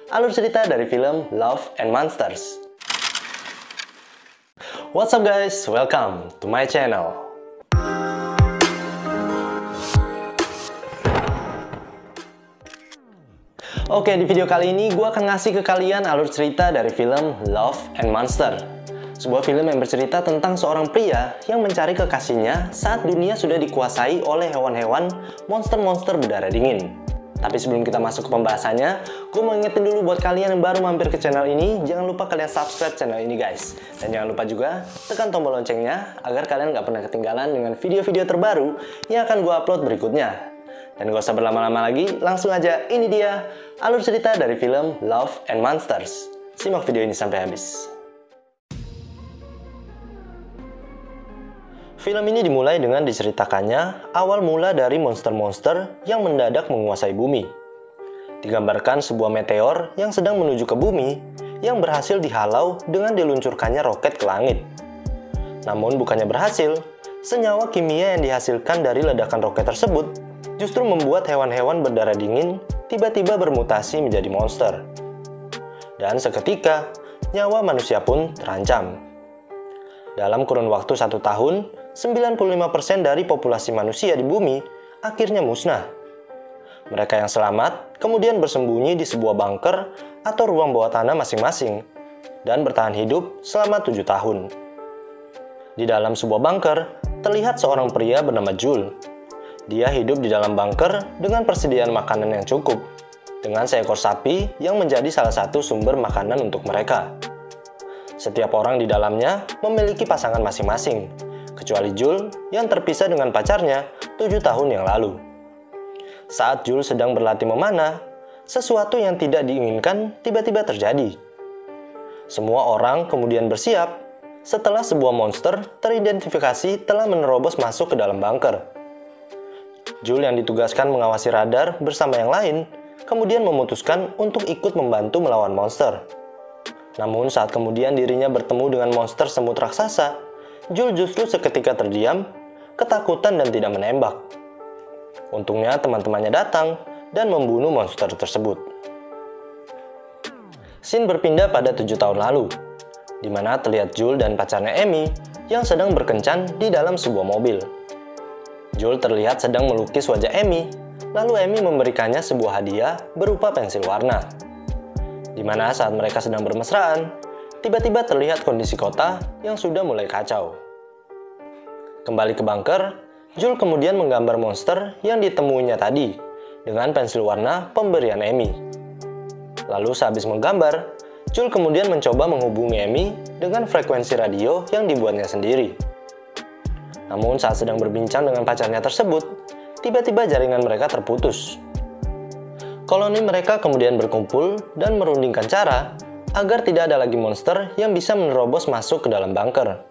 alur cerita dari film Love and Monsters. What's up guys, welcome to my channel. Oke, di video kali ini gue akan ngasih ke kalian alur cerita dari film Love and Monsters. Sebuah film yang bercerita tentang seorang pria yang mencari kekasihnya saat dunia sudah dikuasai oleh hewan-hewan monster-monster berdarah dingin. Tapi sebelum kita masuk ke pembahasannya, gue mau ingetin dulu buat kalian yang baru mampir ke channel ini, jangan lupa kalian subscribe channel ini guys. Dan jangan lupa juga tekan tombol loncengnya agar kalian gak pernah ketinggalan dengan video-video terbaru yang akan gue upload berikutnya. Dan gak usah berlama-lama lagi, langsung aja ini dia alur cerita dari film Love and Monsters. Simak video ini sampai habis. Film ini dimulai dengan diceritakannya awal mula dari monster-monster yang mendadak menguasai bumi. Digambarkan sebuah meteor yang sedang menuju ke bumi yang berhasil dihalau dengan diluncurkannya roket ke langit. Namun bukannya berhasil, senyawa kimia yang dihasilkan dari ledakan roket tersebut justru membuat hewan-hewan berdarah dingin tiba-tiba bermutasi menjadi monster. Dan seketika, nyawa manusia pun terancam. Dalam kurun waktu 1 tahun, 95% dari populasi manusia di bumi akhirnya musnah. Mereka yang selamat kemudian bersembunyi di sebuah bunker atau ruang bawah tanah masing-masing dan bertahan hidup selama 7 tahun. Di dalam sebuah bunker, terlihat seorang pria bernama Jules. Dia hidup di dalam bunker dengan persediaan makanan yang cukup, dengan seekor sapi yang menjadi salah satu sumber makanan untuk mereka. Setiap orang di dalamnya memiliki pasangan masing-masing, kecuali Jules yang terpisah dengan pacarnya 7 tahun yang lalu. Saat Jules sedang berlatih memanah, sesuatu yang tidak diinginkan tiba-tiba terjadi. Semua orang kemudian bersiap setelah sebuah monster teridentifikasi telah menerobos masuk ke dalam bunker. Jules yang ditugaskan mengawasi radar bersama yang lain, kemudian memutuskan untuk ikut membantu melawan monster. Namun saat kemudian dirinya bertemu dengan monster semut raksasa, Jules justru seketika terdiam, ketakutan dan tidak menembak. Untungnya teman-temannya datang dan membunuh monster tersebut. Scene berpindah pada 7 tahun lalu, di mana terlihat Jules dan pacarnya Amy yang sedang berkencan di dalam sebuah mobil. Jules terlihat sedang melukis wajah Amy, lalu Amy memberikannya sebuah hadiah berupa pensil warna. Di mana saat mereka sedang bermesraan, tiba-tiba terlihat kondisi kota yang sudah mulai kacau. Kembali ke bunker, Jules kemudian menggambar monster yang ditemuinya tadi dengan pensil warna pemberian Amy. Lalu sehabis menggambar, Jules kemudian mencoba menghubungi Amy dengan frekuensi radio yang dibuatnya sendiri. Namun saat sedang berbincang dengan pacarnya tersebut, tiba-tiba jaringan mereka terputus. Koloni mereka kemudian berkumpul dan merundingkan cara agar tidak ada lagi monster yang bisa menerobos masuk ke dalam bunker.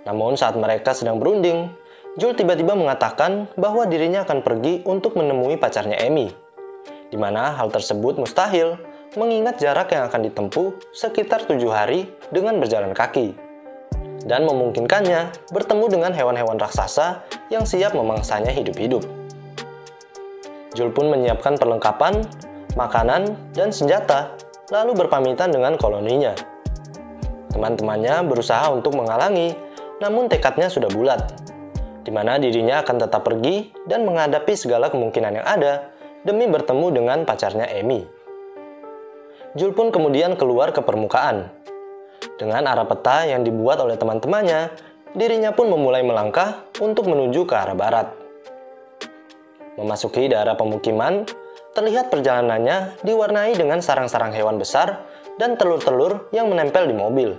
Namun saat mereka sedang berunding, Jules tiba-tiba mengatakan bahwa dirinya akan pergi untuk menemui pacarnya Amy, di mana hal tersebut mustahil mengingat jarak yang akan ditempuh sekitar 7 hari dengan berjalan kaki, dan memungkinkannya bertemu dengan hewan-hewan raksasa yang siap memangsanya hidup-hidup. Jules pun menyiapkan perlengkapan, makanan, dan senjata, lalu berpamitan dengan koloninya. Teman-temannya berusaha untuk menghalangi, namun tekadnya sudah bulat, di mana dirinya akan tetap pergi dan menghadapi segala kemungkinan yang ada demi bertemu dengan pacarnya Amy. Jules pun kemudian keluar ke permukaan. Dengan arah peta yang dibuat oleh teman-temannya, dirinya pun memulai melangkah untuk menuju ke arah barat. Memasuki daerah pemukiman, terlihat perjalanannya diwarnai dengan sarang-sarang hewan besar dan telur-telur yang menempel di mobil.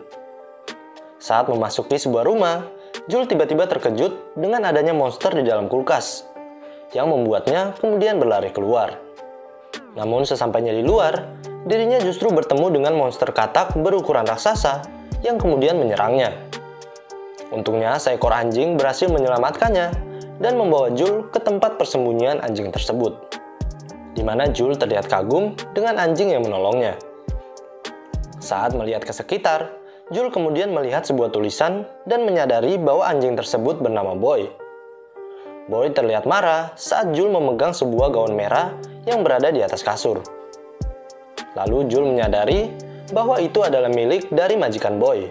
Saat memasuki sebuah rumah, Jules tiba-tiba terkejut dengan adanya monster di dalam kulkas, yang membuatnya kemudian berlari keluar. Namun sesampainya di luar, dirinya justru bertemu dengan monster katak berukuran raksasa yang kemudian menyerangnya. Untungnya seekor anjing berhasil menyelamatkannya dan membawa Jules ke tempat persembunyian anjing tersebut, di mana Jules terlihat kagum dengan anjing yang menolongnya. Saat melihat ke sekitar, Jules kemudian melihat sebuah tulisan dan menyadari bahwa anjing tersebut bernama Boy. Boy terlihat marah saat Jules memegang sebuah gaun merah yang berada di atas kasur. Lalu Jul menyadari bahwa itu adalah milik dari majikan Boy,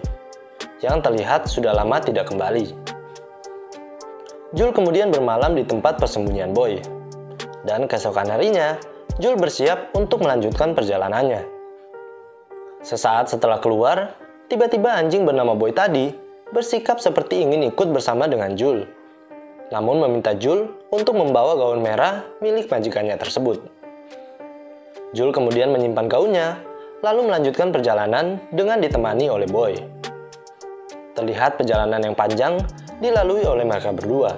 yang terlihat sudah lama tidak kembali. Jul kemudian bermalam di tempat persembunyian Boy, dan keesokan harinya, Jul bersiap untuk melanjutkan perjalanannya. Sesaat setelah keluar, tiba-tiba anjing bernama Boy tadi bersikap seperti ingin ikut bersama dengan Jul, namun meminta Jul untuk membawa gaun merah milik majikannya tersebut. Jul kemudian menyimpan gaunnya, lalu melanjutkan perjalanan dengan ditemani oleh Boy. Terlihat perjalanan yang panjang dilalui oleh mereka berdua.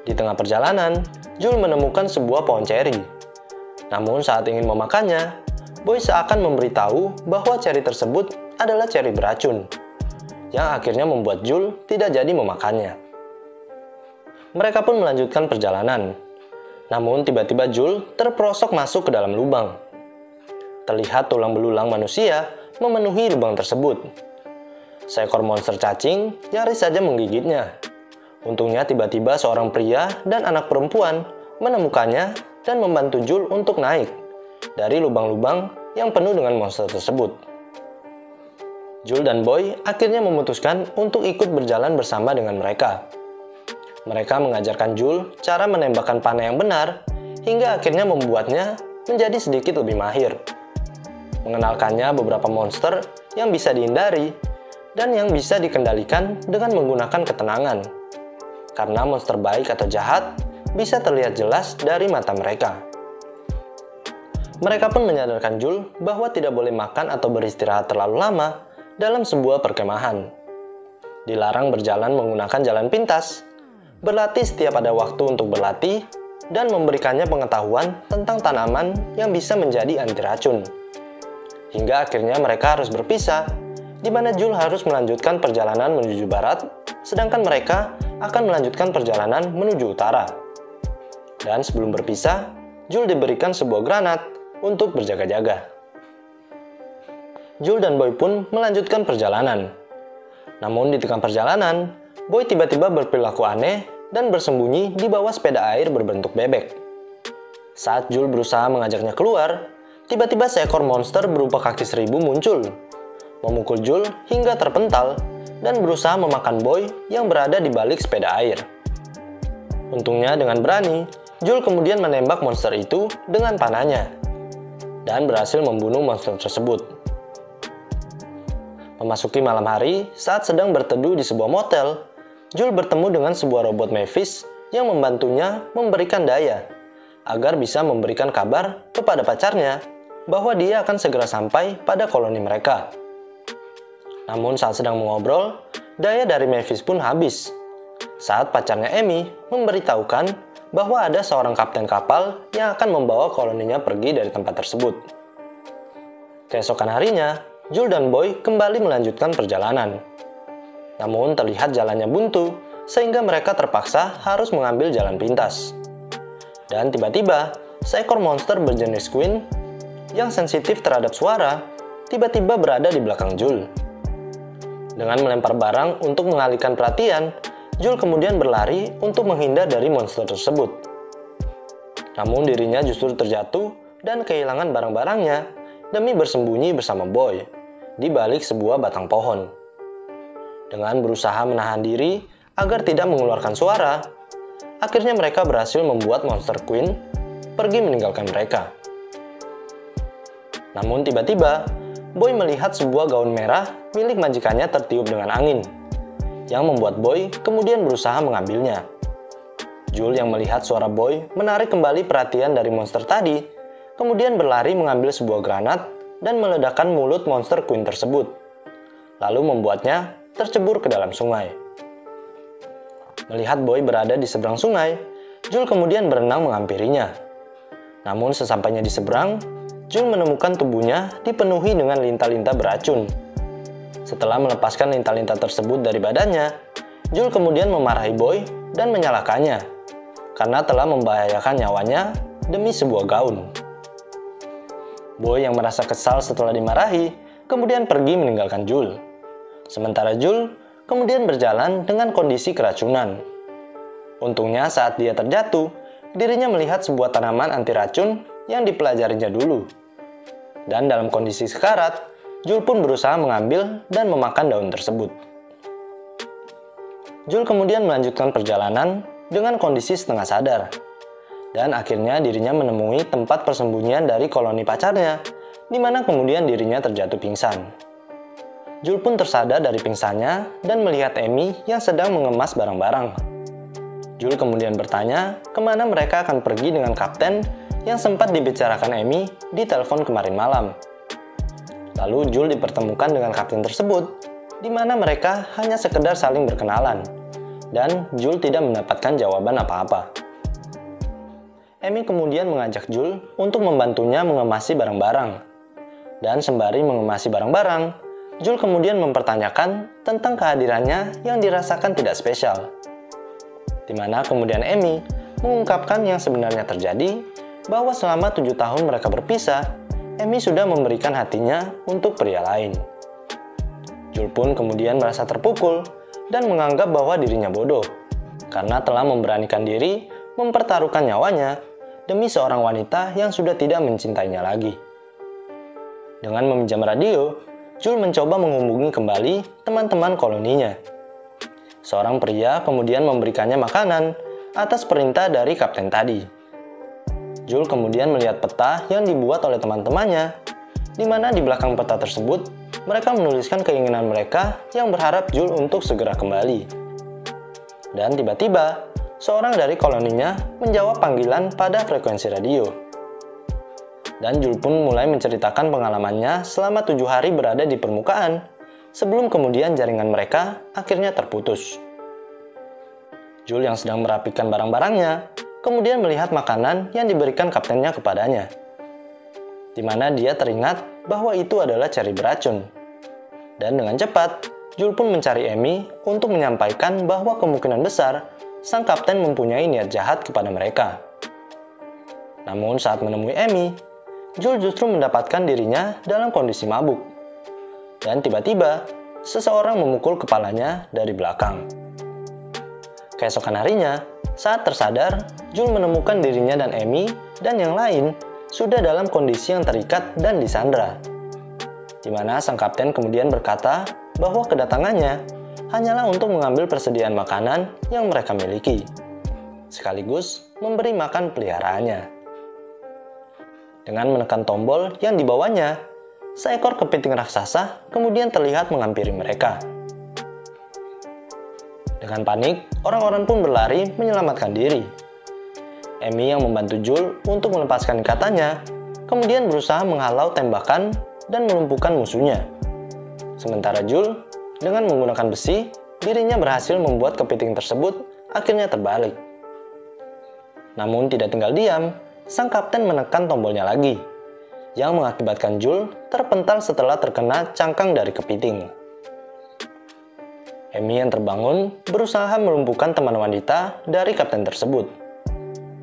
Di tengah perjalanan, Jul menemukan sebuah pohon ceri. Namun saat ingin memakannya, Boy seakan memberitahu bahwa ceri tersebut adalah ceri beracun, yang akhirnya membuat Jul tidak jadi memakannya. Mereka pun melanjutkan perjalanan. Namun tiba-tiba Jul terperosok masuk ke dalam lubang. Terlihat tulang belulang manusia memenuhi lubang tersebut. Seekor monster cacing nyaris saja menggigitnya. Untungnya tiba-tiba seorang pria dan anak perempuan menemukannya dan membantu Jul untuk naik dari lubang-lubang yang penuh dengan monster tersebut. Jul dan Boy akhirnya memutuskan untuk ikut berjalan bersama dengan mereka. Mereka mengajarkan Jul cara menembakkan panah yang benar hingga akhirnya membuatnya menjadi sedikit lebih mahir. Mengenalkannya beberapa monster yang bisa dihindari dan yang bisa dikendalikan dengan menggunakan ketenangan. Karena monster baik atau jahat bisa terlihat jelas dari mata mereka. Mereka pun menyadarkan Jul bahwa tidak boleh makan atau beristirahat terlalu lama dalam sebuah perkemahan. Dilarang berjalan menggunakan jalan pintas, berlatih setiap ada waktu untuk berlatih, dan memberikannya pengetahuan tentang tanaman yang bisa menjadi anti racun. Hingga akhirnya mereka harus berpisah, di mana Jul harus melanjutkan perjalanan menuju barat, sedangkan mereka akan melanjutkan perjalanan menuju utara. Dan sebelum berpisah, Jul diberikan sebuah granat untuk berjaga-jaga. Jul dan Boy pun melanjutkan perjalanan. Namun di tengah perjalanan, Boy tiba-tiba berperilaku aneh dan bersembunyi di bawah sepeda air berbentuk bebek. Saat Jul berusaha mengajaknya keluar, tiba-tiba seekor monster berupa kaki seribu muncul, memukul Jul hingga terpental dan berusaha memakan Boy yang berada di balik sepeda air. Untungnya dengan berani, Jul kemudian menembak monster itu dengan panahnya dan berhasil membunuh monster tersebut. Memasuki malam hari, saat sedang berteduh di sebuah motel, Jul bertemu dengan sebuah robot Mavis yang membantunya memberikan daya agar bisa memberikan kabar kepada pacarnya bahwa dia akan segera sampai pada koloni mereka. Namun saat sedang mengobrol, daya dari Mavis pun habis. Saat pacarnya Amy memberitahukan bahwa ada seorang kapten kapal yang akan membawa koloninya pergi dari tempat tersebut. Keesokan harinya, Jul dan Boy kembali melanjutkan perjalanan. Namun terlihat jalannya buntu, sehingga mereka terpaksa harus mengambil jalan pintas. Dan tiba-tiba, seekor monster berjenis Queen yang sensitif terhadap suara tiba-tiba berada di belakang Jul. Dengan melempar barang untuk mengalihkan perhatian, Jul kemudian berlari untuk menghindar dari monster tersebut. Namun dirinya justru terjatuh dan kehilangan barang-barangnya demi bersembunyi bersama Boy di balik sebuah batang pohon. Dengan berusaha menahan diri agar tidak mengeluarkan suara, akhirnya mereka berhasil membuat monster Queen pergi meninggalkan mereka. Namun tiba-tiba, Boy melihat sebuah gaun merah milik majikannya tertiup dengan angin, yang membuat Boy kemudian berusaha mengambilnya. Jul yang melihat suara Boy menarik kembali perhatian dari monster tadi, kemudian berlari mengambil sebuah granat dan meledakkan mulut monster Queen tersebut, lalu membuatnya tercebur ke dalam sungai. Melihat Boy berada di seberang sungai, Jul kemudian berenang menghampirinya. Namun sesampainya di seberang, Jul menemukan tubuhnya dipenuhi dengan lintah-lintah beracun. Setelah melepaskan lintah-lintah tersebut dari badannya, Jul kemudian memarahi Boy dan menyalahkannya karena telah membahayakan nyawanya demi sebuah gaun. Boy yang merasa kesal setelah dimarahi, kemudian pergi meninggalkan Jul. Sementara Jul kemudian berjalan dengan kondisi keracunan. Untungnya saat dia terjatuh, dirinya melihat sebuah tanaman anti racun yang dipelajarinya dulu, Dan dalam kondisi sekarat, Jul pun berusaha mengambil dan memakan daun tersebut. Jul kemudian melanjutkan perjalanan dengan kondisi setengah sadar. Dan akhirnya dirinya menemui tempat persembunyian dari koloni pacarnya, di mana kemudian dirinya terjatuh pingsan. Jul pun tersadar dari pingsannya dan melihat Amy yang sedang mengemas barang-barang. Jul kemudian bertanya kemana mereka akan pergi dengan kapten yang sempat dibicarakan Amy di telepon kemarin malam. Lalu Jul dipertemukan dengan kapten tersebut, di mana mereka hanya sekedar saling berkenalan, dan Jul tidak mendapatkan jawaban apa-apa. Amy kemudian mengajak Jul untuk membantunya mengemasi barang-barang. Dan sembari mengemasi barang-barang, Jul kemudian mempertanyakan tentang kehadirannya yang dirasakan tidak spesial. Di mana kemudian Amy mengungkapkan yang sebenarnya terjadi, bahwa selama 7 tahun mereka berpisah, Amy sudah memberikan hatinya untuk pria lain. Jul pun kemudian merasa terpukul dan menganggap bahwa dirinya bodoh, karena telah memberanikan diri mempertaruhkan nyawanya demi seorang wanita yang sudah tidak mencintainya lagi. Dengan meminjam radio, Jul mencoba menghubungi kembali teman-teman koloninya. Seorang pria kemudian memberikannya makanan atas perintah dari kapten tadi. Jul kemudian melihat peta yang dibuat oleh teman-temannya, di mana di belakang peta tersebut mereka menuliskan keinginan mereka yang berharap Jul untuk segera kembali. Dan tiba-tiba, seorang dari koloninya menjawab panggilan pada frekuensi radio. Dan Jul pun mulai menceritakan pengalamannya selama 7 hari berada di permukaan, sebelum kemudian jaringan mereka akhirnya terputus. Jul yang sedang merapikan barang-barangnya, kemudian melihat makanan yang diberikan kaptennya kepadanya, di mana dia teringat bahwa itu adalah ceri beracun. Dan dengan cepat, Jul pun mencari Amy untuk menyampaikan bahwa kemungkinan besar sang kapten mempunyai niat jahat kepada mereka. Namun saat menemui Amy, Jul justru mendapatkan dirinya dalam kondisi mabuk. Dan tiba-tiba, seseorang memukul kepalanya dari belakang. Keesokan harinya, saat tersadar, Jul menemukan dirinya dan Amy dan yang lain sudah dalam kondisi yang terikat dan disandra. Di mana sang kapten kemudian berkata bahwa kedatangannya hanyalah untuk mengambil persediaan makanan yang mereka miliki, sekaligus memberi makan peliharaannya. Dengan menekan tombol yang dibawanya, seekor kepiting raksasa kemudian terlihat menghampiri mereka. Dengan panik, orang-orang pun berlari menyelamatkan diri. Amy yang membantu Jul untuk melepaskan ikatannya, kemudian berusaha menghalau tembakan dan melumpuhkan musuhnya. Sementara Jul, dengan menggunakan besi, dirinya berhasil membuat kepiting tersebut akhirnya terbalik. Namun tidak tinggal diam, sang kapten menekan tombolnya lagi, yang mengakibatkan Jul terpental setelah terkena cangkang dari kepiting. Amy yang terbangun berusaha melumpuhkan teman wanita dari kapten tersebut.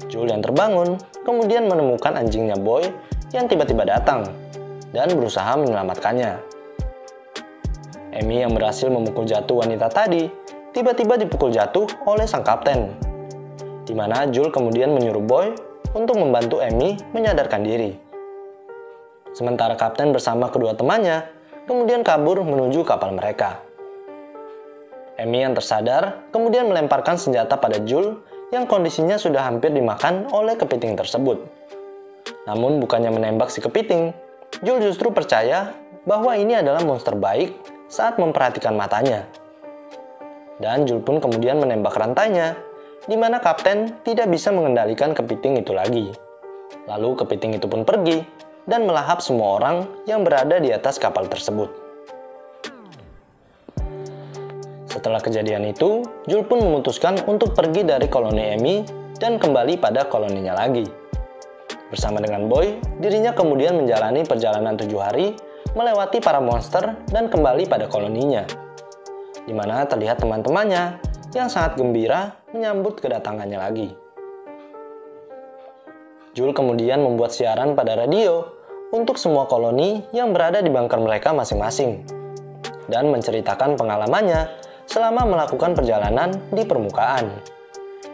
Jul yang terbangun kemudian menemukan anjingnya Boy yang tiba-tiba datang dan berusaha menyelamatkannya. Amy yang berhasil memukul jatuh wanita tadi tiba-tiba dipukul jatuh oleh sang kapten, di mana Jul kemudian menyuruh Boy untuk membantu Amy menyadarkan diri. Sementara kapten bersama kedua temannya kemudian kabur menuju kapal mereka. Amy yang tersadar kemudian melemparkan senjata pada Jul yang kondisinya sudah hampir dimakan oleh kepiting tersebut. Namun bukannya menembak si kepiting, Jul justru percaya bahwa ini adalah monster baik saat memperhatikan matanya. Dan Jul pun kemudian menembak rantainya, di mana kapten tidak bisa mengendalikan kepiting itu lagi. Lalu kepiting itu pun pergi dan melahap semua orang yang berada di atas kapal tersebut. Setelah kejadian itu, Jul pun memutuskan untuk pergi dari koloni Amy dan kembali pada koloninya lagi. Bersama dengan Boy, dirinya kemudian menjalani perjalanan 7 hari, melewati para monster dan kembali pada koloninya, di mana terlihat teman-temannya yang sangat gembira menyambut kedatangannya lagi. Jul kemudian membuat siaran pada radio untuk semua koloni yang berada di bunker mereka masing-masing, dan menceritakan pengalamannya selama melakukan perjalanan di permukaan,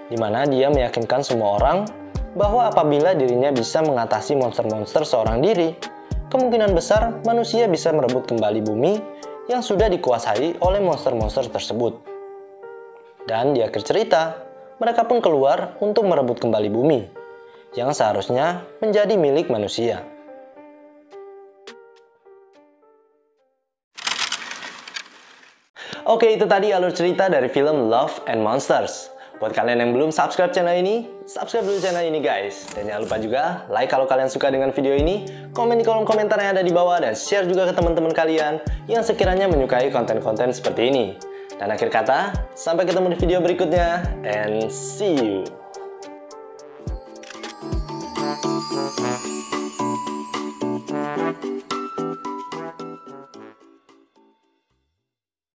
di mana dia meyakinkan semua orang bahwa apabila dirinya bisa mengatasi monster-monster seorang diri, kemungkinan besar manusia bisa merebut kembali bumi yang sudah dikuasai oleh monster-monster tersebut. Dan di akhir cerita, mereka pun keluar untuk merebut kembali bumi yang seharusnya menjadi milik manusia. Oke, itu tadi alur cerita dari film Love and Monsters. Buat kalian yang belum subscribe channel ini, subscribe dulu channel ini guys. Dan jangan lupa juga like kalau kalian suka dengan video ini, komen di kolom komentar yang ada di bawah, dan share juga ke teman-teman kalian yang sekiranya menyukai konten-konten seperti ini. Dan akhir kata, sampai ketemu di video berikutnya, and see you.